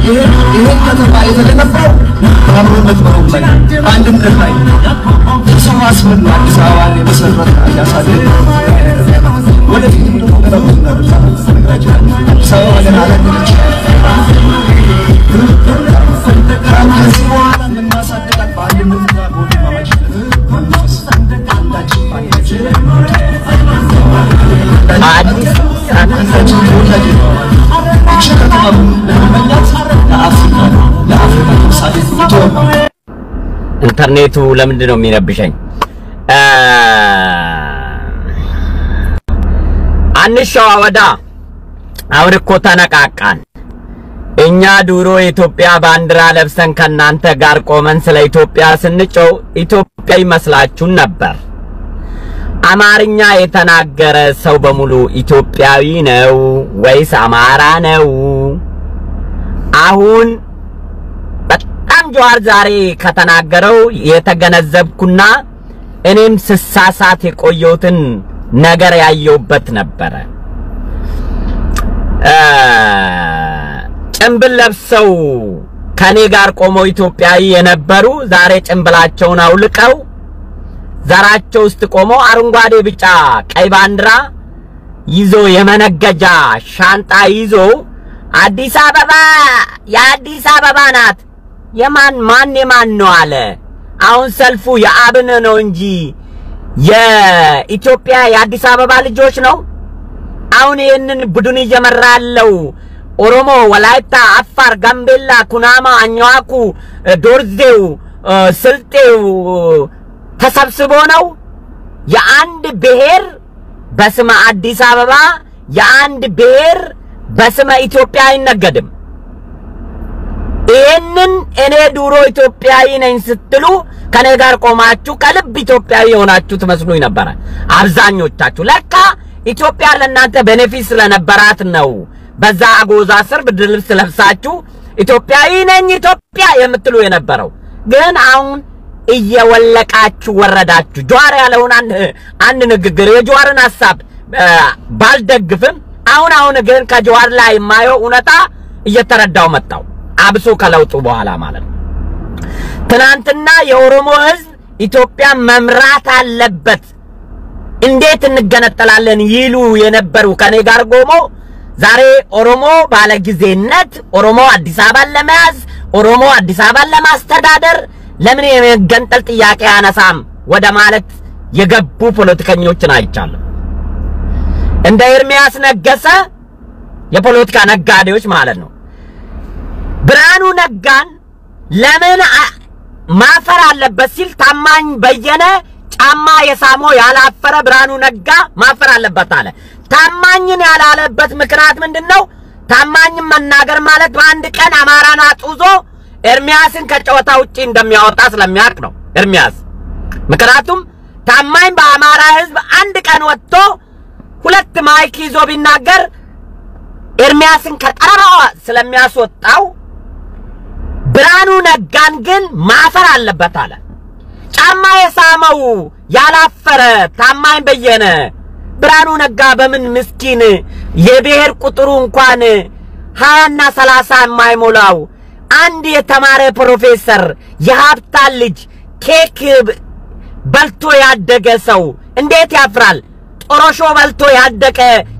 ይሄ ከተማ የተገነባው በአብሮነት ነው ላይ አንድነት ላይ ሰው አስመን አዲስ አበባ የመሰረተ ያሳደገ ወደፊት ደግሞ ገረመና ሰው ወደ አለች ምን ማሳደግ በአንድነት ጋር ወደማማች ኢንተርኔቱ ለምንድን ነው የሚረብሸኝ? አንሻው ወዳ አሁን እኮ ተነቃቃን። እኛ ድሮ ኢትዮጵያ ባንዲራ ለብሰን ከናንተ ጋር ቆመን ስለ ኢትዮጵያ ስንጮው ኢትዮጵያ ይመስላችሁን ነበር። አማርኛ የተናገረ ሰው በሙሉ ኢትዮጵያዊ ነው ወይስ አማራ ነው? አሁን በጣም ጀዋር ዛሬ ከተናገረው የተገነዘብኩና እኔም ስሳሳት የቆየሁትን ነገር ያየውበት ነበር። ጭምብል ለብሰው ከኔ ጋር ቆመው ኢትዮጵያዊ የነበሩ ዛሬ ጭምብላቸውን አውልቀው ዘራቸው ውስጥ ቆመው አረንጓዴ ቢጫ ቀይ ባንዲራ ይዞ የመነገጃ ሻንጣ ይዞ አዲስ አበባ የአዲስ አበባ ናት የማን ነው አለ። አሁን ሰልፉ የአብን ነው እንጂ የኢትዮጵያ የአዲስ አበባ ልጆች ነው። አሁን ይሄንን ቡድን እየመራለው ኦሮሞ፣ ወላይታ፣ አፋር፣ ጋምቤላ፣ ኩናማ፣ አኛዋኩ፣ ዶርዜው፣ ስልጤው ተሰብስቦ ነው። የአንድ ብሔር በስመ አዲስ አበባ የአንድ ብሔር በስመ ኢትዮጵያ አይነገድም። ይሄንን እኔ ድሮ ኢትዮጵያዊ ነኝ ስትሉ ከኔ ጋር ቆማችሁ ከልብ ኢትዮጵያዊ ሆናችሁ ትመስሉኝ ነበር አብዛኞቻችሁ። ለካ ኢትዮጵያ ለእናንተ ቤኔፊት ስለነበራት ነው በዛ አጎዛ ስር ብድር ልብስ ለብሳችሁ ኢትዮጵያዊ ነኝ ኢትዮጵያ የምትሉ የነበረው። ግን አሁን እየወለቃችሁ ወረዳችሁ። ጀዋር ያለውን አንድ ንግግር የጀዋርን ሐሳብ ባልደግፍም አሁን ግን ከጀዋር ላይ ማየው እውነታ እየተረዳው መጣው። አብሶ ከለውጡ በኋላ ማለት ነው። ትናንትና የኦሮሞ ህዝብ ኢትዮጵያ መምራት አለበት እንዴት እንገነጠላለን ይሉ የነበሩ ከኔ ጋር ቆሞ ዛሬ ኦሮሞ ባለጊዜነት ኦሮሞ አዲስ አበባን ለመያዝ ኦሮሞ አዲስ አበባን ለማስተዳደር ለምን የመገንጠል ጥያቄ አነሳም ወደ ማለት የገቡ ፖለቲከኞችን አይቻለሁ። እንደ ኤርሚያስ ነገሰ የፖለቲካ ነጋዴዎች ማለት ነው። ብርሃኑ ነጋን ለምን ማፈር አለበት ሲል ታማኝ በየነ ጫማ የሳሞ ያላፈረ ብርሃኑ ነጋ ማፈር አለበት አለ። ታማኝን ያላለበት ምክንያት ምንድነው? ታማኝን መናገር ማለት በአንድ ቀን አማራን አጥዞ ኤርሚያስን ከጨዋታ ውጪ እንደሚያወጣ ስለሚያውቅ ነው ኤርሚያስ። ምክንያቱም ታማኝ በአማራ ህዝብ አንድ ቀን ወጥቶ ሁለት ማይክ ይዞ ቢናገር ኤርሚያስን ከጠራው ስለሚያስወጣው ብርሃኑ ነጋን ግን ማፈር አለበት አለ። ጫማ የሳመው ያላፈረ ታማኝ በየነ ብርሃኑ ነጋ በምን ምስኪን የብሔር ቁጥሩ እንኳን 20 እና 30 የማይሞላው አንድ የተማረ ፕሮፌሰር የሀብታም ልጅ ኬክ በልቶ ያደገ ሰው እንዴት ያፍራል? ጦሮሾ በልቶ ያደቀ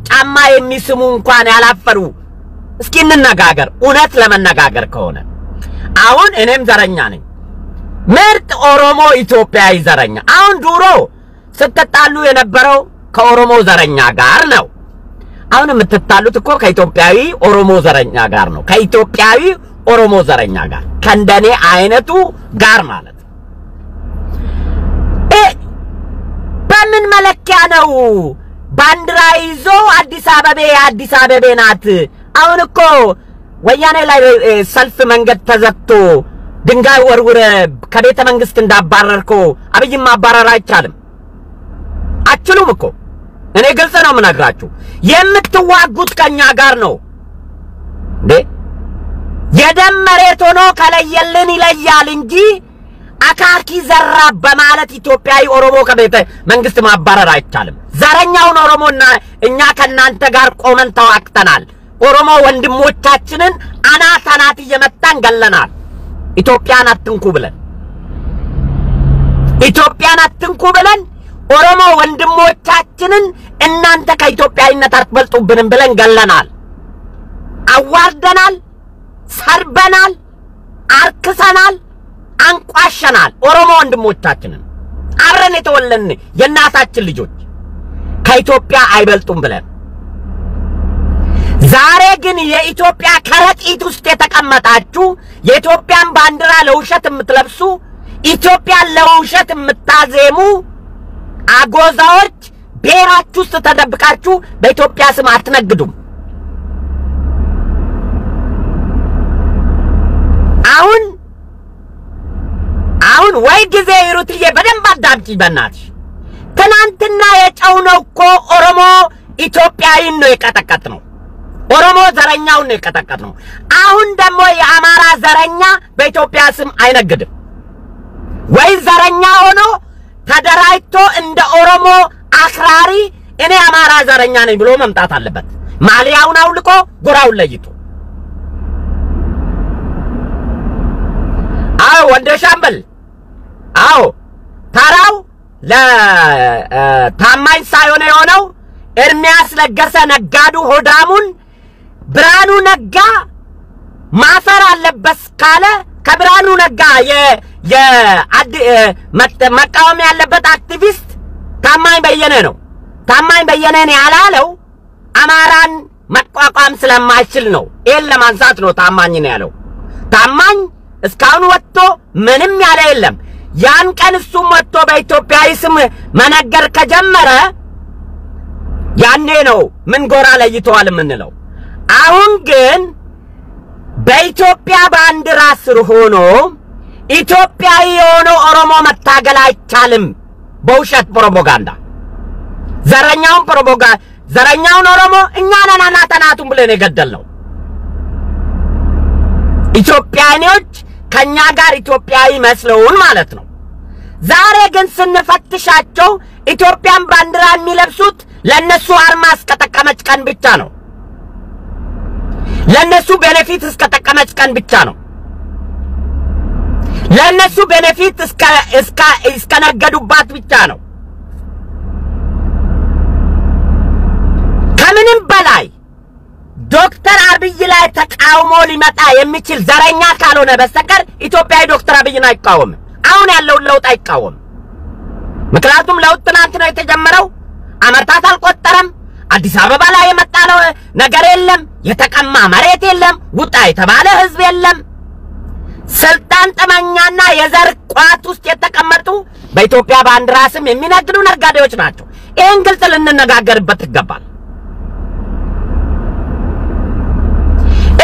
ጫማ የሚስሙ እንኳን ያላፈሩ። እስኪ እንነጋገር እውነት ለመነጋገር ከሆነ አሁን እኔም ዘረኛ ነኝ። ምርጥ ኦሮሞ ኢትዮጵያዊ ዘረኛ። አሁን ድሮ ስትጣሉ የነበረው ከኦሮሞ ዘረኛ ጋር ነው። አሁን የምትጣሉት እኮ ከኢትዮጵያዊ ኦሮሞ ዘረኛ ጋር ነው። ከኢትዮጵያዊ ኦሮሞ ዘረኛ ጋር ከእንደኔ አይነቱ ጋር ማለት በምን መለኪያ ነው ባንዲራ ይዞ አዲስ አበባ ናት? አሁን እኮ ወያኔ ላይ ሰልፍ መንገድ ተዘግቶ ድንጋይ ወርውረ ከቤተ መንግስት እንዳባረርኮ አብይም ማባረር አይቻልም። አትችሉም እኮ። እኔ ግልጽ ነው የምነግራችሁ። የምትዋጉት ከኛ ጋር ነው እንዴ? የደም መሬት ሆኖ ከለየልን ይለያል እንጂ አካኪ ዘራ በማለት ኢትዮጵያዊ ኦሮሞ ከቤተ መንግስት ማባረር አይቻልም። ዘረኛውን ኦሮሞና እኛ ከናንተ ጋር ቆመን ተዋክተናል። ኦሮሞ ወንድሞቻችንን አናት እየመታን ገለናል። ኢትዮጵያን አትንኩ ብለን ኦሮሞ ወንድሞቻችንን እናንተ ከኢትዮጵያዊነት አትበልጡብንም ብለን ገለናል። አዋርደናል፣ ሰርበናል፣ አርክሰናል፣ አንቋሸናል። ኦሮሞ ወንድሞቻችንን አብረን የተወለድን የእናታችን ልጆች ከኢትዮጵያ አይበልጡም ብለን ዛሬ ግን የኢትዮጵያ ከረጢት ውስጥ የተቀመጣችሁ የኢትዮጵያን ባንዲራ ለውሸት የምትለብሱ ኢትዮጵያን ለውሸት የምታዜሙ አጎዛዎች ብሔራችሁ ውስጥ ተደብቃችሁ በኢትዮጵያ ስም አትነግዱም። አሁን ወይ ጊዜ ይሩትዬ በደንብ አዳምጪ በእናትሽ። ትናንትና የጨውነው እኮ ኦሮሞ ኢትዮጵያዊን ነው የቀጠቀጥነው። ኦሮሞ ዘረኛውን ነው የቀጠቀጥነው። አሁን ደግሞ የአማራ ዘረኛ በኢትዮጵያ ስም አይነግድም። ወይ ዘረኛ ሆኖ ተደራጅቶ እንደ ኦሮሞ አክራሪ እኔ አማራ ዘረኛ ነኝ ብሎ መምጣት አለበት። ማሊያውን አውልቆ ጎራውን ለይቶ ወንደ ሻምበል ታራው ለታማኝ ሳይሆን የሆነው ኤርሚያስ ለገሰ ነጋዱ ሆዳሙን ብርሃኑ ነጋ ማፈር አለበት ካለ ከብርሃኑ ነጋ መቃወም ያለበት አክቲቪስት ታማኝ በየነ ነው። ታማኝ በየነን ያላለው አማራን መቋቋም ስለማይችል ነው። ኤል ለማንሳት ነው ታማኝ ነው ያለው። ታማኝ እስካሁን ወጥቶ ምንም ያለ የለም። ያን ቀን እሱም ወጥቶ በኢትዮጵያዊ ስም መነገር ከጀመረ ያኔ ነው ምን ጎራ ለይተዋል የምንለው። አሁን ግን በኢትዮጵያ ባንዲራ ስር ሆኖ ኢትዮጵያዊ የሆነ ኦሮሞ መታገል አይቻልም በውሸት ፕሮፓጋንዳ። ዘረኛውን ኦሮሞ እኛ ነን አናተናቱን ብለን የገደልነው። ኢትዮጵያኖች ከኛ ጋር ኢትዮጵያዊ መስለውን ማለት ነው። ዛሬ ግን ስንፈትሻቸው ኢትዮጵያን ባንዲራ የሚለብሱት ለነሱ አርማ እስከተቀመጭ ቀን ብቻ ነው። ለነሱ ቤኔፊት እስከተቀመጭ ቀን ብቻ ነው። ለነሱ ቤኔፊት እስከነገዱባት ብቻ ነው። ከምንም በላይ ዶክተር አብይ ላይ ተቃውሞ ሊመጣ የሚችል ዘረኛ ካልሆነ በስተቀር ኢትዮጵያዊ ዶክተር አብይን አይቃወም። አሁን ያለው ለውጥ አይቃወም። ምክንያቱም ለውጥ ትናንት ነው የተጀመረው። አመታት አልቆጠረም። አዲስ አበባ ላይ የመጣ ነው ነገር የለም። የተቀማ መሬት የለም። ውጣ የተባለ ህዝብ የለም። ስልጣን ጠመኛና የዘር ቋት ውስጥ የተቀመጡ በኢትዮጵያ ባንዲራ ስም የሚነግዱ ነጋዴዎች ናቸው። ይሄን ግልጽ ልንነጋገርበት ይገባል።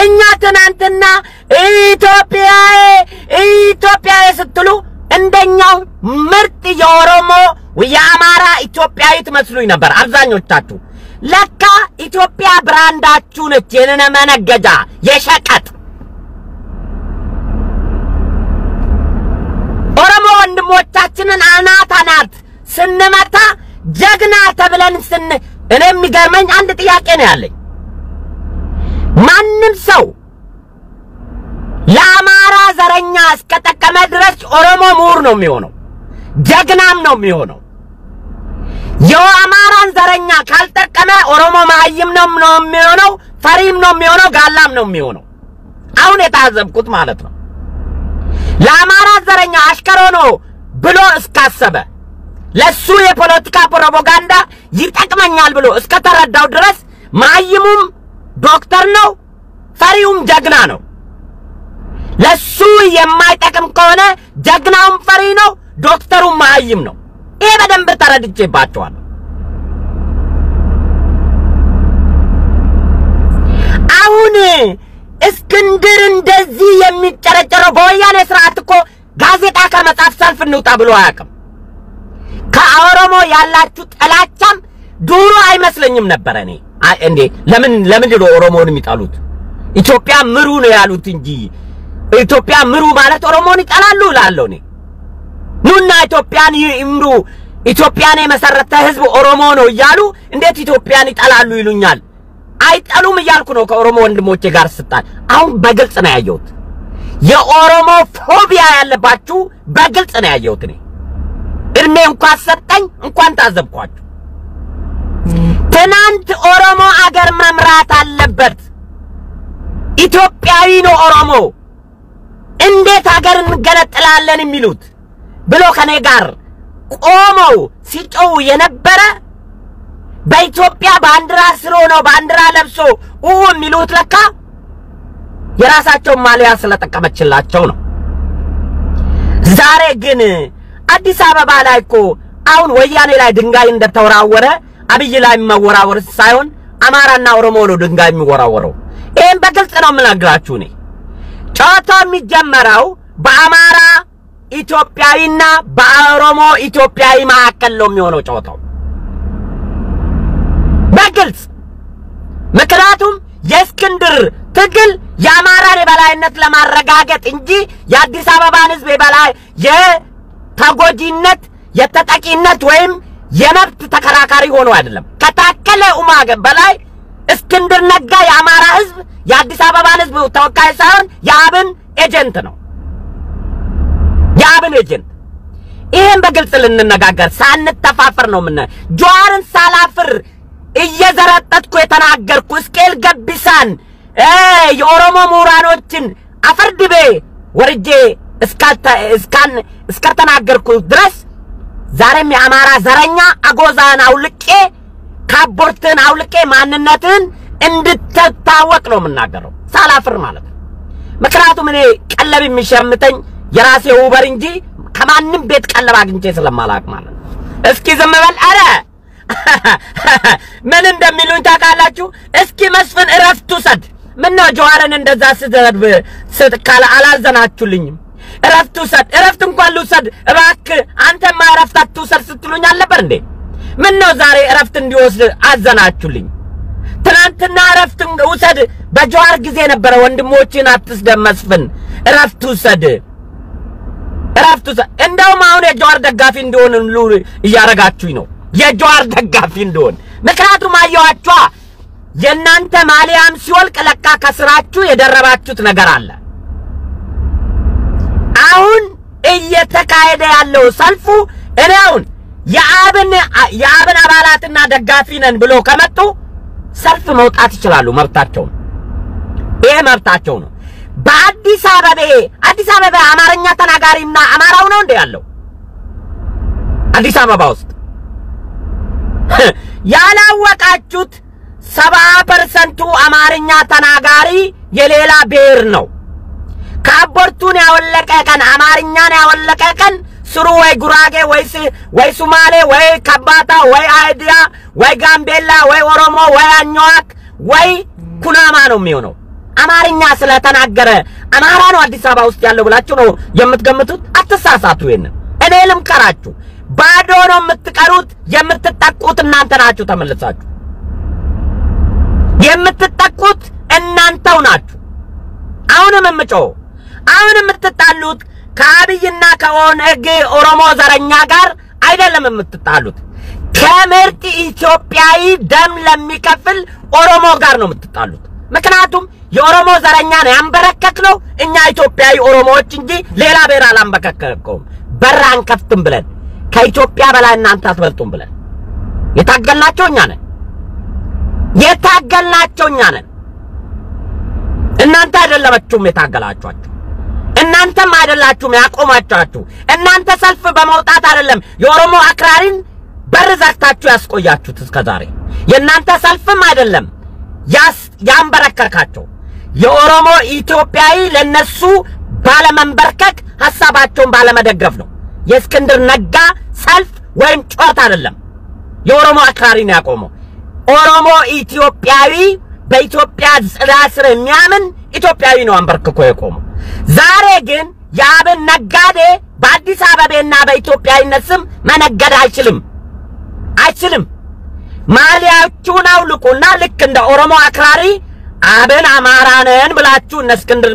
እኛ ትናንትና ኢትዮጵያ ስትሉ እንደኛው ምርጥ የኦሮሞ የአማራ ኢትዮጵያዊ ትመስሉኝ ነበር አብዛኞቻችሁ። ለካ ኢትዮጵያ ብራንዳችሁ ነች የነነ መነገጃ የሸቀጥ። ኦሮሞ ወንድሞቻችንን አናት ስንመታ ጀግና ተብለን እኔ የሚገርመኝ አንድ ጥያቄ ነው ያለኝ። ማንም ሰው ለአማራ ዘረኛ እስከተቀመ ድረስ ኦሮሞ ምሁር ነው የሚሆነው፣ ጀግናም ነው የሚሆነው። የአማራን ዘረኛ ካልተቀመ ኦሮሞ መሀይም ነው የሚሆነው፣ ፈሪም ነው የሚሆነው፣ ጋላም ነው የሚሆነው። አሁን የታዘብኩት ማለት ነው። ለአማራ ዘረኛ አሽከሮ ነው ብሎ እስካሰበ ለሱ የፖለቲካ ፕሮፓጋንዳ ይጠቅመኛል ብሎ እስከተረዳው ድረስ መሀይሙም ዶክተር ነው፣ ፈሪውም ጀግና ነው። ለሱ የማይጠቅም ከሆነ ጀግናውም ፈሪ ነው፣ ዶክተሩም መሀይም ነው። ይሄ በደንብ ተረድቼባቸዋለሁ። አሁን እስክንድር እንደዚህ የሚጨረጨረው በወያኔ ስርዓት እኮ ጋዜጣ ከመጻፍ ሰልፍ እንውጣ ብሎ አያውቅም። ከኦሮሞ ያላችሁ ጥላቻም ዱሮ አይመስለኝም ነበር። እኔ እንዴ ለምን ነው ኦሮሞን የሚጣሉት? ኢትዮጵያ ምሩ ነው ያሉት እንጂ ኢትዮጵያ ምሩ ማለት ኦሮሞን ይጣላሉ እላለሁ እኔ። ኑና ኢትዮጵያን ይምሩ፣ ኢትዮጵያን የመሰረተ ህዝብ ኦሮሞ ነው እያሉ እንዴት ኢትዮጵያን ይጣላሉ ይሉኛል። አይጠሉም እያልኩ ነው ከኦሮሞ ወንድሞቼ ጋር ስጣል አሁን በግልጽ ነው ያየሁት የኦሮሞ ፎቢያ ያለባችሁ በግልጽ ነው ያየሁት እኔ እድሜ እንኳን ሰጠኝ እንኳን ታዘብኳችሁ ትናንት ኦሮሞ አገር መምራት አለበት ኢትዮጵያዊ ነው ኦሮሞ እንዴት አገር እንገነጥላለን የሚሉት ብሎ ከኔ ጋር ቆመው ሲጮው የነበረ በኢትዮጵያ ባንዲራ ስሮ ነው ባንዲራ ለብሶ የሚሉት ለካ የራሳቸው ማሊያ ስለተቀመጨላቸው ነው ዛሬ ግን አዲስ አበባ ላይ እኮ አሁን ወያኔ ላይ ድንጋይ እንደተወራወረ አብይ ላይ መወራወር ሳይሆን አማራና ኦሮሞ ነው ድንጋይ የሚወራወረው ይሄን በግልጽ ነው የምናግራችሁ ነኝ ጨዋታው የሚጀመረው በአማራ ኢትዮጵያዊና በኦሮሞ ኢትዮጵያዊ መካከል ነው የሚሆነው ጨዋታው በግልጽ ምክንያቱም የእስክንድር ትግል የአማራን የበላይነት ለማረጋገጥ እንጂ የአዲስ አበባን ህዝብ የበላይ የተጎጂነት የተጠቂነት ወይም የመብት ተከራካሪ ሆኖ አይደለም ከታከለ ኡማ በላይ እስክንድር ነጋ የአማራ ህዝብ የአዲስ አበባን ህዝብ ተወካይ ሳይሆን የአብን ኤጀንት ነው የአብን ኤጀንት ይሄን በግልጽ ልንነጋገር ሳንተፋፈር ነው ምን ጆአርን ሳላፍር እየዘረጠጥኩ የተናገርኩ እስኬል ገቢሳን የኦሮሞ ሙራኖችን አፈርድቤ ወርጄ እስከተናገርኩ ድረስ ዛሬም የአማራ ዘረኛ አጎዛን አውልቄ ካቦርትን አውልቄ ማንነትን እንድትታወቅ ነው የምናገረው ሳላፍር ማለት ነው ምክንያቱም እኔ ቀለብ የሚሸምተኝ የራሴ ኡበር እንጂ ከማንም ቤት ቀለብ አግኝቼ ስለማላቅ ማለት ነው እስኪ ዝም በል አረ ምን እንደሚሉኝ ታውቃላችሁ እስኪ መስፍን እረፍቱ ሰድ ምን ነው ጆአርን እንደዛ ስትካላ አላዘናችሁልኝም እረፍቱ ሰድ እረፍት እንኳን ልውሰድ እባክህ አንተማ እረፍት አትውሰድ ስትሉኝ አልነበር እንዴ ምን ነው ዛሬ እረፍት እንዲወስድ አዘናችሁልኝ ትናንትና እረፍት ውሰድ በጆአር ጊዜ ነበር ወንድሞችን አትስደም መስፍን እረፍቱ ሰድ እንደውም አሁን የጆአር ደጋፊ እንደሆነ እያረጋችሁኝ ነው የጆአር ደጋፊ እንደሆነ ምክንያቱም አየዋችሁ የናንተ ማሊያም ሲወልቅ ለካ ከስራችሁ የደረባችሁት ነገር አለ አሁን እየተካሄደ ያለው ሰልፉ እኔውን የአብን አባላትና ደጋፊ ነን ብሎ ከመጡ ሰልፍ መውጣት ይችላሉ መብታቸው ይሄ መብታቸው ነው በአዲስ አበባ አማርኛ ተናጋሪና አማራው ነው እንደ ያለው አዲስ አበባ ውስጥ ያላወቃችሁት 70% አማርኛ ተናጋሪ የሌላ ብሔር ነው ካቦርቱን ያወለቀ ቀን አማርኛን ያወለቀ ቀን ስሩ ወይ ጉራጌ ወይ ሱማሌ ወይ ከባታ ወይ አይዲያ ወይ ጋምቤላ ወይ ኦሮሞ ወይ አኝዋክ ወይ ኩናማ ነው የሚሆነው አማርኛ ስለተናገረ አማራ ነው አዲስ አበባ ውስጥ ያለው ብላችሁ ነው የምትገምቱት አትሳሳቱ ይሄን እኔ ልምከራችሁ ባዶ ነው የምትቀሩት የምትጠቁት እናንተ ናችሁ ተመልሳችሁ የምትጠቁት እናንተው ናችሁ አሁንም የምትጣሉት ከአብይና ከኦነግ ኦሮሞ ዘረኛ ጋር አይደለም የምትጣሉት ከምርጥ ኢትዮጵያዊ ደም ለሚከፍል ኦሮሞ ጋር ነው የምትጣሉት ምክንያቱም የኦሮሞ ዘረኛ ነው ያንበረከክለው እኛ ኢትዮጵያዊ ኦሮሞዎች እንጂ ሌላ ብሔር አላንበረከከውም በራን ከፍትም ብለን ከኢትዮጵያ በላይ እናንተ አትበልጡም ብለን የታገልናቸው እኛ ነን እናንተ አይደለማችሁም የታገላችኋቸው እናንተም አይደላችሁም ያቆማችኋቸው እናንተ ሰልፍ በመውጣት አይደለም የኦሮሞ አክራሪን በር ዘግታችሁ ያስቆያችሁት እስከዛሬ የእናንተ ሰልፍም አይደለም ያንበረከካቸው የኦሮሞ ኢትዮጵያዊ ለነሱ ባለመንበርከክ ሐሳባቸውን ባለመደገፍ ነው የእስክንድር ነጋ ሰልፍ ወይም ጮት አይደለም የኦሮሞ አክራሪን ያቆመው ኦሮሞ ኢትዮጵያዊ በኢትዮጵያ ስር የሚያምን ኢትዮጵያዊ ነው አንበርክኮ የቆመው ዛሬ ግን የአብን ነጋዴ በአዲስ አበባና በኢትዮጵያዊነት ስም መነገድ አይችልም ማሊያችሁን አውልቁና ልክ እንደ ኦሮሞ አክራሪ አብን አማራነን ብላችሁ እስክንድር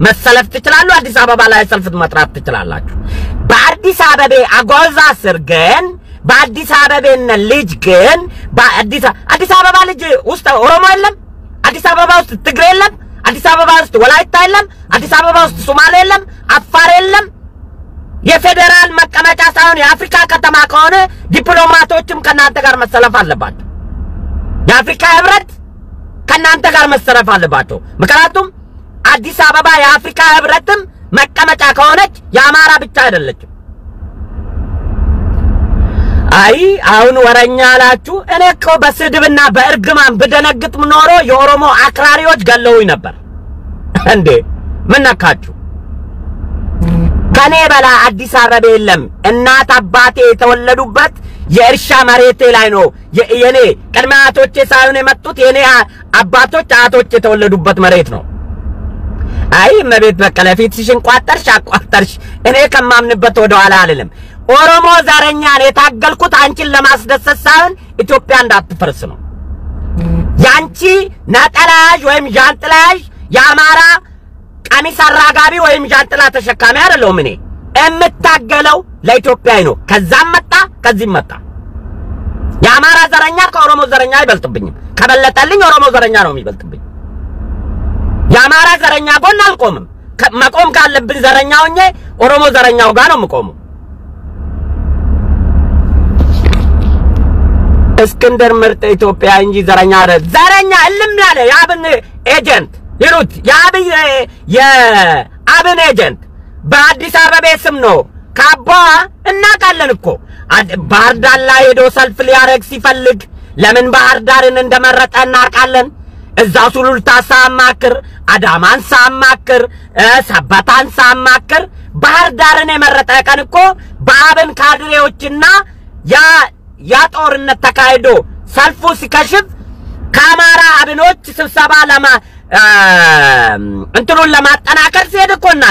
መሰለፍ ትችላሉ አዲስ አበባ ላይ ሰልፍ መጥራት ትችላላችሁ በአዲስ አበባ አጎዛ ስር ግን በአዲስ አበባና ልጅ ግን አዲስ አበባ ልጅ ውስጥ ኦሮሞ የለም አዲስ አበባ ውስጥ ትግሬ የለም አዲስ አበባ ውስጥ ወላይታ የለም አዲስ አበባ ውስጥ ሶማሌ የለም አፋር የለም የፌደራል መቀመጫ ሳይሆን የአፍሪካ ከተማ ከሆነ ዲፕሎማቶችም ከናንተ ጋር መሰለፍ አለባቸው የአፍሪካ ህብረት ከናንተ ጋር መሰለፍ አለባቸው ምክንያቱም አዲስ አበባ የአፍሪካ ህብረትም መቀመጫ ከሆነች የአማራ ብቻ አይደለችም አይ አሁን ወረኛ አላችሁ እኔ እኮ በስድብና በእርግማን በደነግጥ ኖሮ የኦሮሞ አክራሪዎች ገለውኝ ነበር እንዴ ምን ነካችሁ ከኔ በላ አዲስ አበባ የለም እናት አባቴ የተወለዱበት የእርሻ መሬቴ ላይ ነው የኔ ቅድመ አያቶቼ ሳይሆን የመጡት የኔ አባቶች አያቶች የተወለዱበት መሬት ነው አይ መቤት በቀለ ፊትሽን ቋጠርሽ እኔ ከማምንበት ወደ ኋላ አልልም ኦሮሞ ዘረኛን የታገልኩት አንቺን ለማስደሰት ሳይሆን ኢትዮጵያ እንዳትፈርስ ነው ያንቺ ነጠላሽ ወይም ጃንጥላሽ የአማራ ቀሚስ አራጋቢ ወይም ጃንጥላ ተሸካሚ አይደለም እኔ እምታገለው ለኢትዮጵያ ነው ከዛም መጣ ከዚህም መጣ የአማራ ዘረኛ ከኦሮሞ ዘረኛ አይበልጥብኝም ከበለጠልኝ ኦሮሞ ዘረኛ ነው የሚበልጥብኝ የአማራ ዘረኛ ጎን አልቆምም መቆም ካለብኝ ዘረኛው ሆኜ ኦሮሞ ዘረኛው ጋር ነው የምቆመው እስክንድር ምርጥ ኢትዮጵያ እንጂ ዘረኛ አይደል ዘረኛ እልም ያለ የአብን ኤጀንት ይሩት የአብን ኤጀንት በአዲስ አበባ ስም ነው ካባ እናቃለን እኮ ባህር ዳር ላይ ሄዶ ሰልፍ ሊያረግ ሲፈልግ ለምን ባህር ዳርን እንደመረጠ እናቃለን እዛው ሱሉልታ ሳማክር አዳማን ሳማክር ሰበታን ሳማክር ባህር ዳርን የመረጠ ቀን እኮ በአብን ካድሬዎችና ያ ጦርነት ተካሂዶ ሰልፉ ሲከሽፍ ካማራ አብኖች ስብሰባ እንትኑን ለማጠናከር ሲሄድ እኮና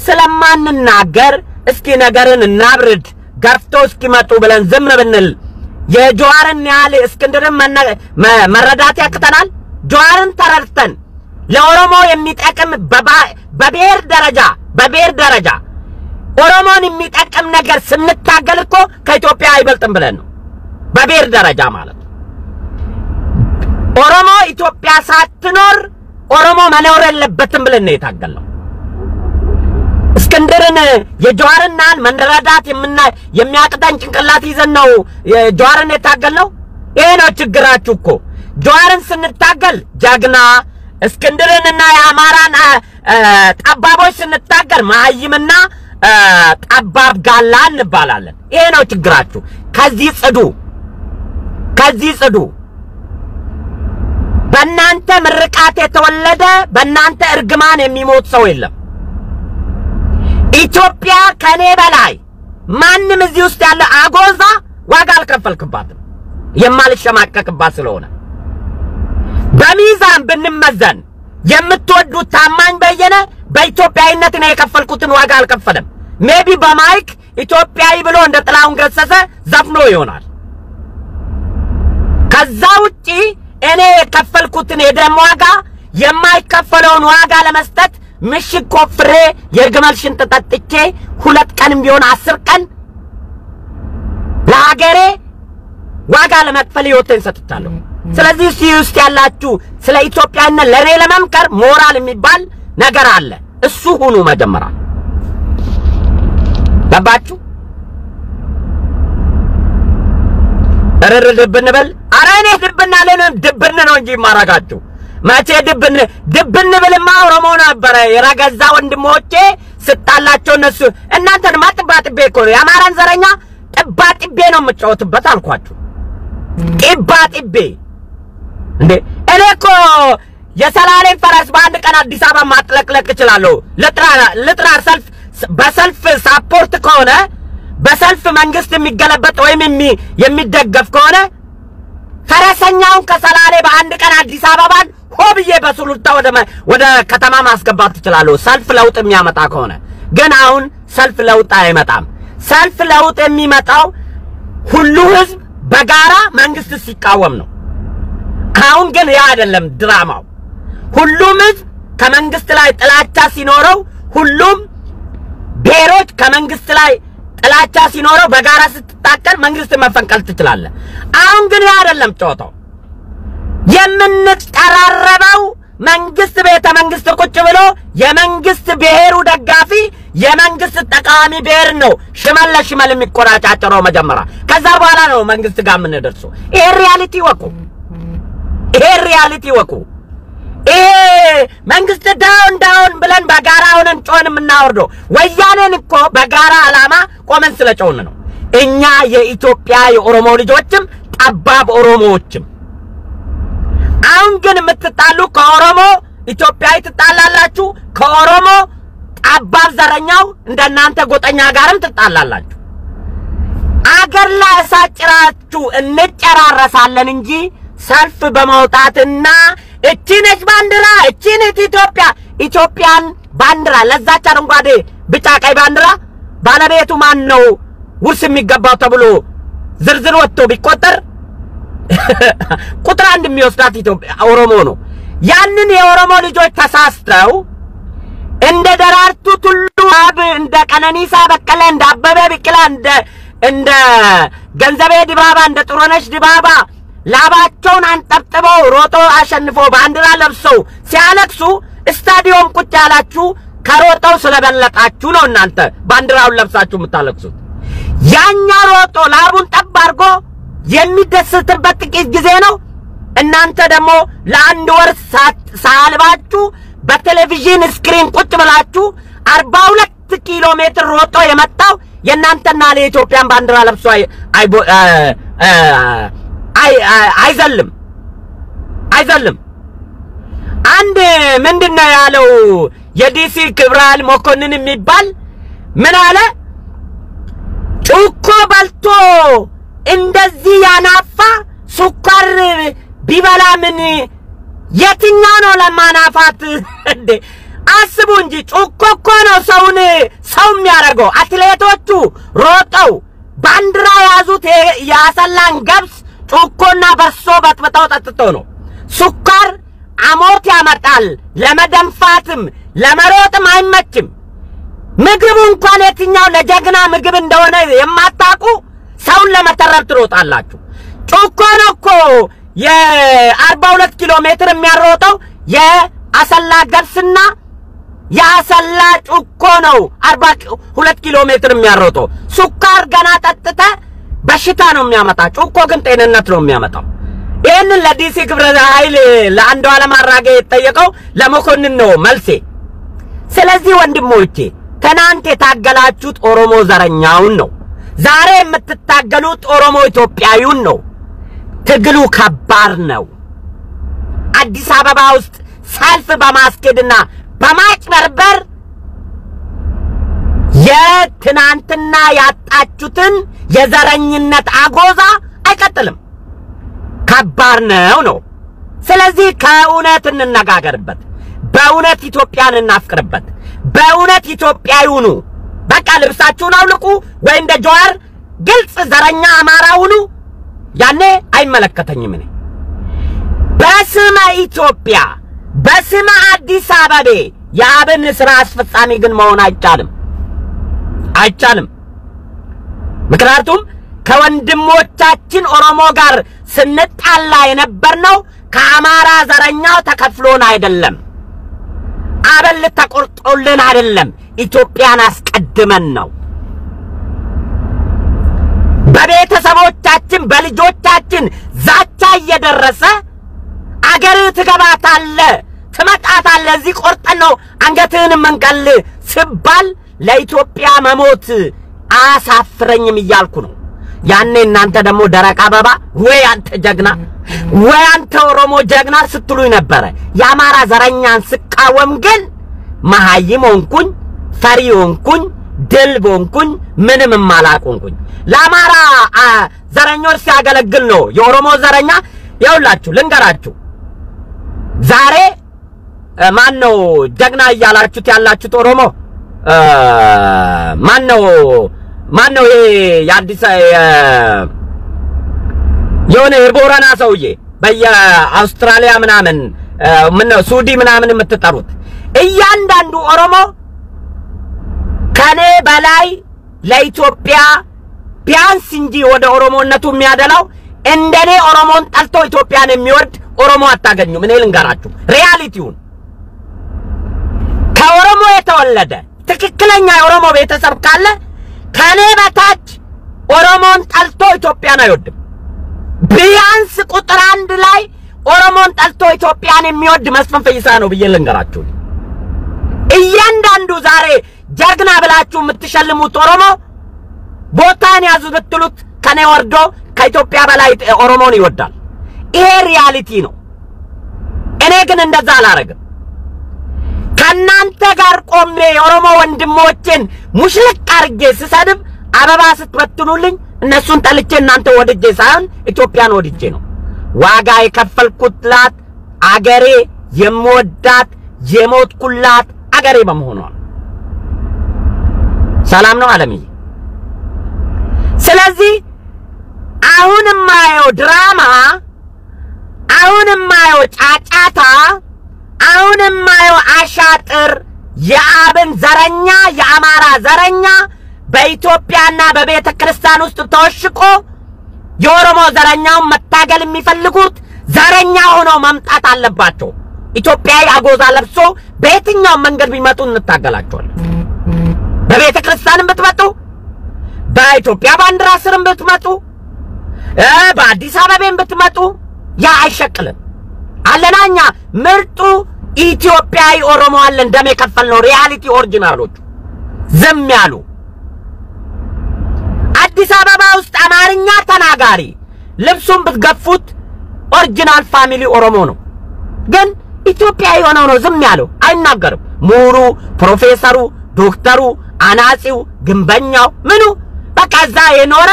ስለማንናገር እስኪ ነገርን እናብርድ ገፍቶ እስኪመጡ ብለን ዝም ብንል የጆዋርን ያለ እስክንድርን መረዳት ያቅተናል ጆዋርን ተረድተን ለኦሮሞ የሚጠቅም በብሔር ደረጃ ኦሮሞን የሚጠቅም ነገር ስንታገል እኮ ከኢትዮጵያ አይበልጥም ብለን ነው በብሔር ደረጃ ማለት ኦሮሞ ኢትዮጵያ ሳትኖር ኦሮሞ መኖር የለበትም ብለን ነው የታገልነው እስክንድርን የጆዋርናን መረዳት የሚያቅተን ጭንቅላት ይዘን ነው የጆዋርን የታገልነው ይሄ ነው ችግራችሁ እኮ ጆዋርን ስንታገል ጀግና እስክንድርንና የአማራን ጠባቦች ስንታገል ማይምና ጠባብ ጋላ እንባላለን ይሄ ነው ችግራችሁ ከዚህ ጽዱ በእናንተ ምርቃት የተወለደ በእናንተ እርግማን የሚሞት ሰው የለም ኢትዮጵያ ከኔ በላይ ማንም እዚህ ውስጥ ያለ አጎዛ ዋጋ አልከፈልክባትም የማልሸማቀቅባት ስለሆነ በሚዛን ብንመዘን የምትወዱት ታማኝ በየነ በኢትዮጵያዊነት ነው የከፈልኩትን ዋጋ አልከፈለም ሜቢ በማይክ ኢትዮጵያዊ ብሎ እንደ ጥላውን ገሰሰ ዘፍኖ ይሆናል ከዛ ውጪ እኔ የከፈልኩትን የደም ዋጋ የማይከፈለውን ዋጋ ለመስጠት ምሽግ ቆፍሬ የግመል ሽንጥ ጠጥቼ 2 ቀንም ቢሆን 10 ቀን ለሀገሬ ዋጋ ለመክፈል ህይወቴን ሰጥቻለሁ ስለዚህ ውስጥ ያላችሁ ስለ ኢትዮጵያና ለኔ ለመምከር ሞራል የሚባል ነገር አለ እሱ ሁሉ መጀመሪያ ገባችሁ ረረደብን በል አራኔ ድብና ለኔም ድብን ነው እንጂ ማራጋችሁ ማቼ ድብን ብልማ ኦሮሞ ነበር የራገዛ ወንድሞቼ ስጣላቸው እነሱ እናንተን ማጥባጥቤ እኮ የአማራን ዘረኛ ጥባጥቤ ነው የምጫወትበት አልኳችሁ ጥባጥቤ እንዴ እኔ እኮ የሰላሌን ፈረስ በአንድ ቀን አዲስ አበባ ማጥለቅለቅ እችላለሁ ልጥራ በሰልፍ ሳፖርት ከሆነ በሰልፍ መንግስት የሚገለበጥ ወይም የሚደገፍ ከሆነ ፈረሰኛውን ከሰላሌ በአንድ ቀን አዲስ አበባን ሆብዬ በሱሉልታ ወደ ከተማ ማስገባት ትችላለህ ሰልፍ ለውጥ የሚያመጣ ከሆነ ግን አሁን ሰልፍ ለውጥ አይመጣም ሰልፍ ለውጥ የሚመጣው ሁሉ ህዝብ በጋራ መንግስት ሲቃወም ነው አሁን ግን ያ አይደለም ድራማው ሁሉም ህዝብ ከመንግስት ላይ ጥላቻ ሲኖረው ሁሉም ብሔሮች ከመንግስት ላይ ጥላቻ ሲኖረው በጋራ ስትታቀል መንግስት መፈንቀል ትችላለህ አሁን ግን ያ አይደለም ጨዋታው የምንቀራረበው መንግስት ቤተ መንግስት ቁጭ ብሎ የመንግስት ብሔሩ ደጋፊ የመንግስት ተቃዋሚ ብሔር ነው ሽመል የሚቆራጫጨረው መጀመሪያ ከዛ በኋላ ነው መንግስት ጋር ምን ደርሶ ይሄ ሪያሊቲ ወቁ መንግስት ዳውን ብለን በጋራ ሆነን ጮን የምናወርደው ወያኔን እኮ በጋራ አላማ ቆመን ስለጮን ነው እኛ የኢትዮጵያ የኦሮሞ ልጆችም ጠባብ ኦሮሞዎችም አሁን ግን የምትጣሉ ከኦሮሞ ኢትዮጵያዊ ትጣላላችሁ ከኦሮሞ ጠባብ ዘረኛው እንደናንተ ጎጠኛ ጋርም ትጣላላችሁ አገር ላይ ሳጭራችሁ እንጨራረሳለን እንጂ ሰልፍ በመውጣትና እቺነች ባንዲራ እቺነት ኢትዮጵያን ባንዲራ ለዛች አረንጓዴ ቢጫ ቀይ ባንዲራ ባለቤቱ ማን ነው ውርስ የሚገባው ተብሎ ዝርዝር ወጥቶ ቢቆጠር ቁጥር አንድ የሚወስዳት ኢትዮጵያ ኦሮሞ ነው ያንን የኦሮሞ ልጆች ተሳስተው እንደ ደራርቱ ቱሉ አብ እንደ ቀነኒሳ በቀለ እንደ አበበ ቢቂላ እንደ ገንዘቤ ዲባባ እንደ ጥሩነሽ ዲባባ ላባቸውን አንጠብጥበው ሮጦ አሸንፎ ባንዲራ ለብሰው ሲያለቅሱ ስታዲየም ቁጭ ያላችሁ ከሮጠው ስለበለጣችሁ ነው እናንተ ባንዲራውን ለብሳችሁ የምታለቅሱት ያኛ ሮጦ ላቡን ጠብ አድርጎ የሚደሰትበት ጥቂት ጊዜ ነው እናንተ ደግሞ ለአንድ ወር ሳልባችሁ በቴሌቪዥን ስክሪን ቁጭ ብላችሁ 42 ኪሎ ሜትር ሮጦ የመጣው የናንተና ለኢትዮጵያን ባንዲራ ለብሶ አይዘልም አንድ ምንድነው ያለው የዲሲ ክብራል መኮንን የሚባል ምን አለ ጩኮ በልቶ እንደዚህ ያናፋ ሱካር ቢበላ ምን የትኛው ነው ለማናፋት እንዴ አስቡ እንጂ ጩኮ እኮ ነው ሰው የሚያረጋው አትሌቶቹ ሮጠው ባንዲራ ያዙት ያሰላን ገብስ ጩኮና በሶ በጥብጠው ጠጥተው ነው ሱካር አሞት ያመጣል ለመደንፋትም ለመሮጥም አይመችም ምግቡ እንኳን የትኛው ለጀግና ምግብ እንደሆነ የማታቁ ሰውን ለመተረብ ትሮጣላችሁ ጩኮ ነው እኮ የ42 ኪሎ ሜትር የሚያሮጠው የአሰላ ገብስና ያሰላ ጩኮ ነው 42 ኪሎ ሜትር የሚያሮጠው ሱካር ገና ጠጥተ በሽታ ነው የሚያመጣ ጩኮ ግን ጤንነት ነው የሚያመጣው ይሄንን ለዲሲ ክብረ ኃይል ለአንዱ ዓለም አራጌ የተጠየቀው ለመኮንን ነው መልሴ ስለዚህ ወንድሞቼ ትናንት የታገላችሁት ኦሮሞ ዘረኛውን ነው ዛሬ የምትታገሉት ኦሮሞ ኢትዮጵያዊውን ነው ትግሉ ከባድ ነው አዲስ አበባ ውስጥ ሰልፍ በማስኬድና በማጭበርበር የትናንትና ያጣችሁትን የዘረኝነት አጎዛ አይቀጥልም ከባድ ነው ስለዚህ ከእውነት እንነጋገርበት በእውነት ኢትዮጵያን እናፍቅርበት በእውነት ኢትዮጵያዊውኑ በቃ ልብሳችሁን አውልቁ ወይ እንደ ጆዋር ግልጽ ዘረኛ አማራውኑ ያኔ አይመለከተኝም እኔ በስመ ኢትዮጵያ በስመ አዲስ አበባ የአብን ስራ አስፈጻሚ ግን መሆን አይቻልም ምክንያቱም ከወንድሞቻችን ኦሮሞ ጋር ስንጣላ የነበርነው ከአማራ ዘረኛው ተከፍሎን አይደለም አበል ተቆርጦልን አይደለም ኢትዮጵያን አስቀድመን ነው በቤተሰቦቻችን በልጆቻችን ዛቻ እየደረሰ አገር ትመጣታለህ እዚህ ቆርጠን ነው አንገትህን መንቀል ሲባል ለኢትዮጵያ መሞት አሳፍረኝም እያልኩ ነው ያኔ እናንተ ደግሞ ደረቅ አበባ ወይ አንተ ጀግና ወይ አንተ ኦሮሞ ጀግና ስትሉኝ ነበር ያማራ ዘረኛን ስቃወም ግን መሃይም ሆንኩኝ ፈሪ ሆንኩኝ ድልብ ሆንኩኝ ምንም ማላቆንኩኝ ለአማራ ዘረኞች ሲያገለግል ነው የኦሮሞ ዘረኛ ይውላችሁ ልንገራችሁ ዛሬ ማን ነው ጀግና እያላችሁት ያላችሁት ኦሮሞ ማን ነው ይሄ የአዲስ የሆነ የቦረና ሰውዬ በየአውስትራሊያ ምናምን ምን ነው ሱዲ ምናምን የምትጠሩት እያንዳንዱ ኦሮሞ ከኔ በላይ ለኢትዮጵያ ቢያንስ እንጂ ወደ ኦሮሞነቱ የሚያደላው እንደኔ ኦሮሞን ጠልቶ ኢትዮጵያን የሚወድ ኦሮሞ አታገኙም። እኔ ልንገራችሁ ሪያሊቲውን። ከኦሮሞ የተወለደ ትክክለኛ የኦሮሞ ቤተሰብ ካለ ከኔ በታች ኦሮሞን ጠልቶ ኢትዮጵያን አይወድም። ቢያንስ ቁጥር 1 ላይ ኦሮሞን ጠልቶ ኢትዮጵያን የሚወድ መስፍን ፈይሳ ነው ብዬ ልንገራችሁ። እያንዳንዱ ዛሬ ጀግና ብላችሁ የምትሸልሙት ኦሮሞ ቦታን ያዙ ብትሉት ከኔ ወርዶ ከኢትዮጵያ በላይ ኦሮሞን ይወዳል። ይሄ ሪያሊቲ ነው። እኔ ግን እንደዛ አላረግም። ከናንተ ጋር ቆሜ የኦሮሞ ወንድሞችን ሙሽልቅ አርጌ ስሰድብ አበባ ስትበትኑልኝ እነሱን ጠልቼ እናንተ ወድጄ ሳይሆን ኢትዮጵያን ወድጄ ነው። ዋጋ የከፈልኩላት አገሬ የምወዳት የሞትኩላት አገሬ በመሆኗ ሰላም ነው ዓለምዬ። ስለዚህ አሁንም ማየው ድራማ፣ አሁንም ማየው ጫጫታ፣ አሁንም ማየው አሻጥር የአብን ዘረኛ የአማራ ዘረኛ በኢትዮጵያና በቤተ ክርስቲያን ውስጥ ተወሽቆ የኦሮሞ ዘረኛውን መታገል የሚፈልጉት ዘረኛ ሆነው መምጣት አለባቸው። ኢትዮጵያዊ አጎዛ ለብሶ በየትኛው መንገድ ቢመጡ እንታገላቸዋለን። በቤተ ክርስቲያንም ብትመጡ፣ በኢትዮጵያ ባንዲራ ስርም ብትመጡ፣ በአዲስ አበባም ብትመጡ ያ አይሸቅልም። አለናኛ ምርጡ ኢትዮጵያዊ ኦሮሞ አለን። ደም የከፈልነው ሪያሊቲ ኦሪጂናሎቹ ዝም ያሉ አዲስ አበባ ውስጥ አማርኛ ተናጋሪ ልብሱን ብትገፉት ኦሪጂናል ፋሚሊ ኦሮሞ ነው። ግን ኢትዮጵያዊ ሆነው ነው ዝም ያለው፣ አይናገርም። ምሁሩ፣ ፕሮፌሰሩ፣ ዶክተሩ፣ አናጺው፣ ግንበኛው ምኑ በቃ እዛ የኖረ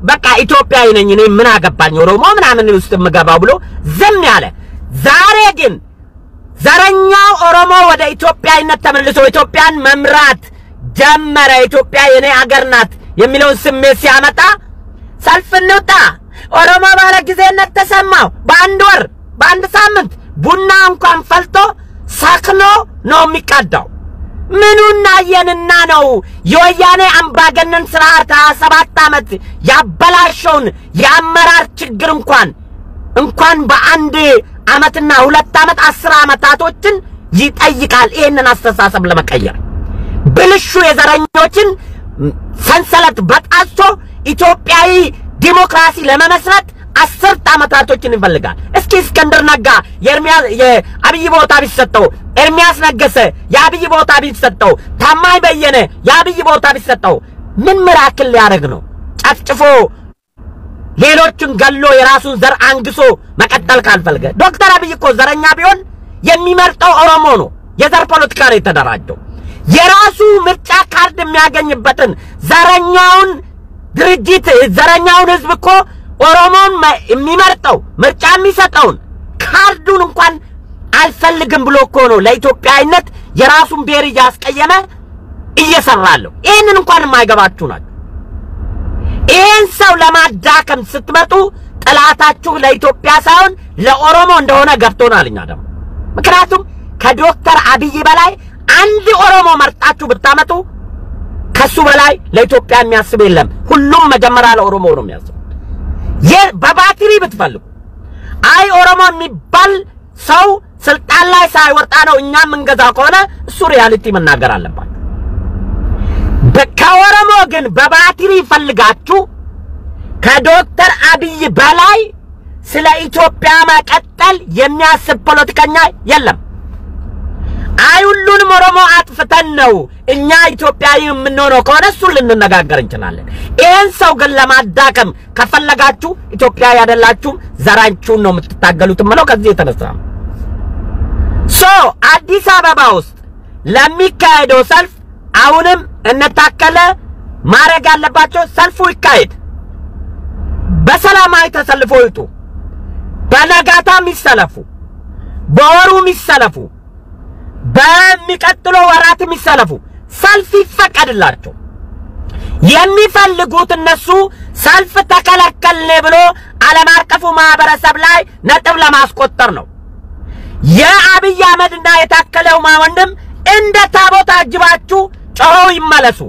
በቃ ኢትዮጵያዊ ነኝ እኔ ምን አገባኝ ኦሮሞ ምናምን ውስጥ የምገባው ብሎ ዝም ያለ። ዛሬ ግን ዘረኛው ኦሮሞ ወደ ኢትዮጵያዊነት ተመልሶ ኢትዮጵያን መምራት ጀመረ። ኢትዮጵያ የኔ ሀገር ናት የሚለውን ስሜት ሲያመጣ ሰልፍ እንውጣ ኦሮሞ ባለ ጊዜነት ተሰማው። በአንድ ወር በአንድ ሳምንት ቡና እንኳን ፈልቶ ሳክኖ ነው የሚቀዳው። ምኑና የንና ነው የወያኔ አምባገነን ስርዓት 7 ዓመት ያበላሸውን የአመራር ችግር እንኳን በአንድ ዓመትና 2 ዓመት 10 ዓመታቶችን ይጠይቃል። ይሄንን አስተሳሰብ ለመቀየር ብልሹ የዘረኞችን ሰንሰለት በጣሶ ኢትዮጵያዊ ዲሞክራሲ ለመመስረት 10 ዓመታቶችን ይፈልጋል። እስኪ እስክንድር ነጋ የአብይ ቦታ ቢሰጠው፣ ኤርሚያስ ነገሰ የአብይ ቦታ ቢሰጠው፣ ታማኝ በየነ የአብይ ቦታ ቢሰጠው ምን ምራክል ሊያደርግ ነው? ጨፍጭፎ ሌሎችን ገሎ የራሱን ዘር አንግሶ መቀጠል ካልፈልገ። ዶክተር አብይ እኮ ዘረኛ ቢሆን የሚመርጠው ኦሮሞ ነው። የዘር ፖለቲካ ነው የተደራጀው። የራሱ ምርጫ ካርድ የሚያገኝበትን ዘረኛውን ድርጅት ዘረኛውን ህዝብ እኮ ኦሮሞን የሚመርጠው ምርጫ የሚሰጠውን ካርዱን እንኳን አልፈልግም ብሎ እኮ ነው ለኢትዮጵያዊነት የራሱን ብሔር ያስቀየመ እየሰራለው። ይሄንን እንኳን የማይገባችሁ ናችሁ። ይሄን ሰው ለማዳከም ስትመጡ ጥላታችሁ ለኢትዮጵያ ሳይሆን ለኦሮሞ እንደሆነ ገብቶናልኛ ደግሞ። ምክንያቱም ከዶክተር አብይ በላይ አንድ ኦሮሞ መርጣችሁ ብታመጡ ከሱ በላይ ለኢትዮጵያ የሚያስብ የለም። ሁሉም መጀመሪያ ለኦሮሞ ነው የሚያስብ። በባትሪ ብትፈልጉ አይ ኦሮሞ የሚባል ሰው ስልጣን ላይ ሳይወጣ ነው እኛ መንገዛ ከሆነ እሱ ሪያሊቲ መናገር አለባችሁ። ከኦሮሞ ግን በባትሪ ፈልጋችሁ ከዶክተር አብይ በላይ ስለ ኢትዮጵያ መቀጠል የሚያስብ ፖለቲከኛ የለም። አይ ሁሉንም ኦሮሞ አጥፍተን ነው እኛ ኢትዮጵያዊ የምንሆነው ከሆነ እሱ ልንነጋገር እንችላለን። ይሄን ሰው ግን ለማዳከም ከፈለጋችሁ ኢትዮጵያዊ አይደላችሁም፣ ዘራችሁን ነው የምትታገሉት ማለት ከዚህ የተነሳ አዲስ አበባ ውስጥ ለሚካሄደው ሰልፍ አሁንም እነታከለ ማረግ ያለባቸው ሰልፉ ይካሄድ፣ በሰላማዊ ተሰልፎ ይጡ፣ በነጋታም ይሰለፉ፣ በወሩም ይሰለፉ፣ በሚቀጥለው ወራትም ይሰለፉ። ሰልፍ ይፈቀድላቸው። የሚፈልጉት እነሱ ሰልፍ ተከለከለ ብሎ ዓለም አቀፉ ማህበረሰብ ላይ ነጥብ ለማስቆጠር ነው። የአብይ አህመድና የታከለው ወንድም እንደ ታቦት አጅባችሁ ጮው ይመለሱ።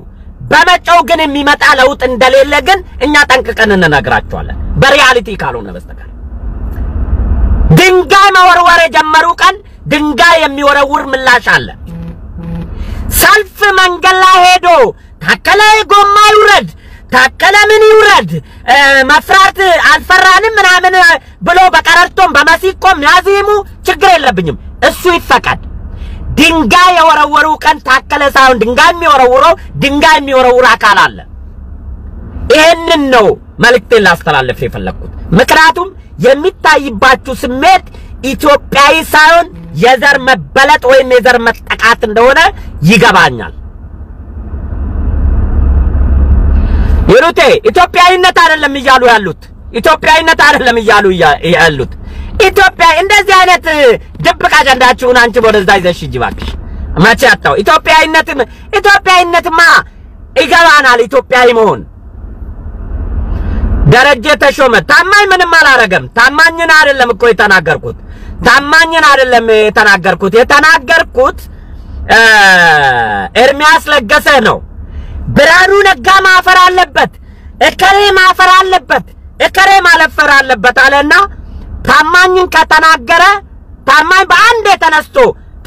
በመጮው ግን የሚመጣ ለውጥ እንደሌለ ግን እኛ ጠንቅቀን እንነግራቸዋለን። በሪያሊቲ ካልሆነ በስተቀር ድንጋይ መወርወር የጀመሩ ቀን ድንጋይ የሚወረውር ምላሽ አለ። ሰልፍ መንገድ ላይ ሄዶ ታከለ ጎማ ይውረድ ታከለ ምን ይውረድ መፍራት አልፈራንም ምናምን ብሎ በቀረርቶም በመሲቆም ያዚሙ ችግር የለብኝም እሱ ይፈቀድ። ድንጋይ የወረወሩ ቀን ታከለ ሳይሆን ድንጋይ የሚወረውር አካል አለ። ይሄንን ነው መልእክቴን ላስተላልፍ የፈለኩት። ምክንያቱም የሚታይባችሁ ስሜት ኢትዮጵያዊ ሳይሆን የዘር መበለጥ ወይም የዘር መጠቃት እንደሆነ ይገባኛል። ይሩቴ ኢትዮጵያዊነት አይደለም ይያሉ ያሉት ኢትዮጵያ እንደዚህ አይነት ድብቅ አጀንዳችሁን አንቺ ወደዛ ይዘሽ ይባክሽ ማቻ ያጣው ኢትዮጵያዊነትማ ይገባናል። ኢትዮጵያዊ መሆን ደረጀ ተሾመ ታማኝ ምንም አላረገም። ታማኝን አይደለም እኮ የተናገርኩት ኤርሚያስ ለገሰ ነው። ብርሃኑ ነጋ ማፈር አለበት እከሬ ማለፈር አለበት አለና ታማኝን ከተናገረ ታማኝ በአንድ ተነስቶ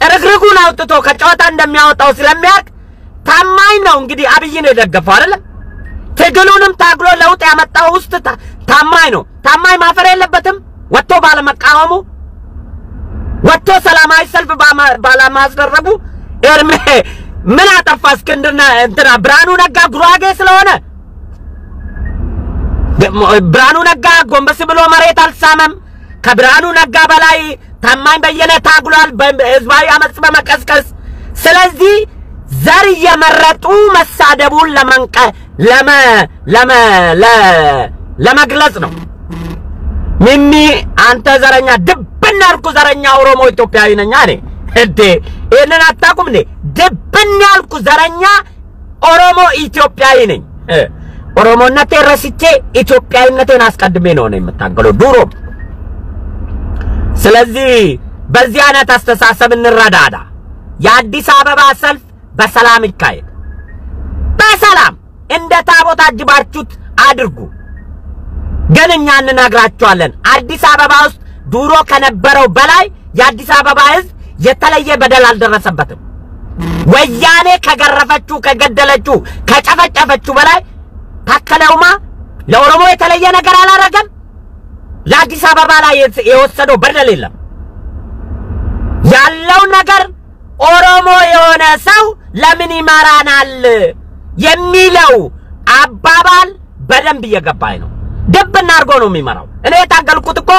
ጥርግርጉን አውጥቶ ከጨዋታ እንደሚያወጣው ስለሚያውቅ ታማኝ ነው። እንግዲህ አብይን የደገፈው አይደለም ትግሉንም ታግሎ ለውጥ ያመጣው ውስጥ ታማኝ ነው። ታማኝ ማፈር የለበትም። ወጥቶ ባለመቃወሙ ወጥቶ ሰላማዊ ሰልፍ ባለማስደረጉ ኤርሜ ምን አጠፋ? እስክንድርና እንትና ብርሃኑ ነጋ ጉራጌ ስለሆነ ብርሃኑ ነጋ ጎንበስ ብሎ መሬት አልሳመም። ከብርሃኑ ነጋ በላይ ታማኝ በየነ ታግሏል በህዝባዊ አመጽ በመቀስቀስ። ስለዚህ ዘር የመረጡ መሳደቡን ለመግለጽ ነው። ሚሚ አንተ ዘረኛ ድብና ያልኩ ዘረኛ ኦሮሞ ኢትዮጵያዊ ነኝ አለ እንዴ? እነና አታቁም እንዴ? ድብና ያልኩ ዘረኛ ኦሮሞ ኢትዮጵያዊ ነኝ። ኦሮሞነቴ ረስቼ ኢትዮጵያዊነቴን አስቀድሜ ነው የምታገለው ድሮ። ስለዚህ በዚህ አይነት አስተሳሰብ እንረዳዳ። የአዲስ አበባ ሰልፍ በሰላም ይካሄድ። በሰላም እንደ ታቦት አጅባችሁት አድርጉ። ግን እኛ እንነግራችኋለን አዲስ አበባ ውስጥ ድሮ ከነበረው በላይ የአዲስ አበባ ህዝብ የተለየ በደል አልደረሰበትም። ወያኔ ከገረፈችው ከገደለችው ከጨፈጨፈችው በላይ ታከለውማ ለኦሮሞ የተለየ ነገር አላረገም። ለአዲስ አበባ ላይ የወሰደው በደል የለም። ያለው ነገር ኦሮሞ የሆነ ሰው ለምን ይመራናል የሚለው አባባል በደንብ እየገባኝ ነው። ደብና አርጎ ነው የሚመራው። እኔ የታገልኩት እኮ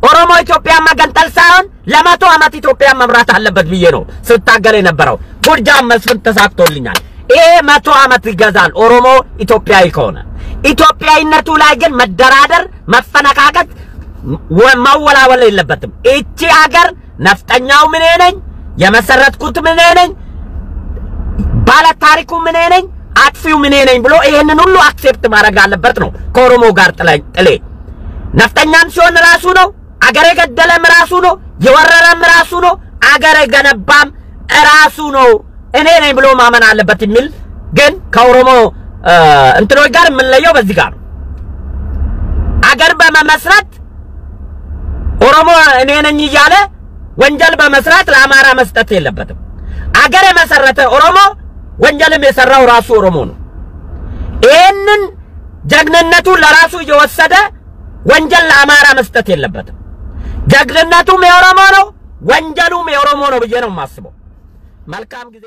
ኦሮሞ ኢትዮጵያ መገንጠል ሳይሆን ለመቶ ዓመት ኢትዮጵያ መምራት አለበት ብዬ ነው ስታገል የነበረው። ጎጃም መስፍን ተሳክቶልኛል። ይሄ 100 ዓመት ይገዛል ኦሮሞ ኢትዮጵያዊ ከሆነ። ኢትዮጵያዊነቱ ላይ ግን መደራደር መፈነካከት ማወላወል የለበትም። እቺ ሀገር ነፍጠኛው ምን ነኝ የመሰረትኩት ምን ነኝ ባለ ታሪኩ ምን ነኝ አጥፊው ምን ነኝ ብሎ ይሄንን ሁሉ አክሴፕት ማድረግ አለበት ነው ከኦሮሞ ጋር ጥሌ። ነፍጠኛም ሲሆን ራሱ ነው፣ አገር የገደለም ራሱ ነው፣ የወረረም ራሱ ነው፣ አገር የገነባም ራሱ ነው። እኔ ነኝ ብሎ ማመን አለበት የሚል ግን ከኦሮሞ እንትኖች ጋር የምንለየው በዚህ ጋር አገር በመመስረት ኦሮሞ እኔ ነኝ እያለ ወንጀል በመስራት ለአማራ መስጠት የለበትም። አገር የመሰረተ ኦሮሞ ወንጀልም የሰራው ራሱ ኦሮሞ ነው። ይሄንን ጀግንነቱን ለራሱ እየወሰደ ወንጀል ለአማራ መስጠት የለበትም። ጀግንነቱም የኦሮሞ ነው፣ ወንጀሉም የኦሮሞ ነው ብዬ ነው የማስበው። መልካም ጊዜ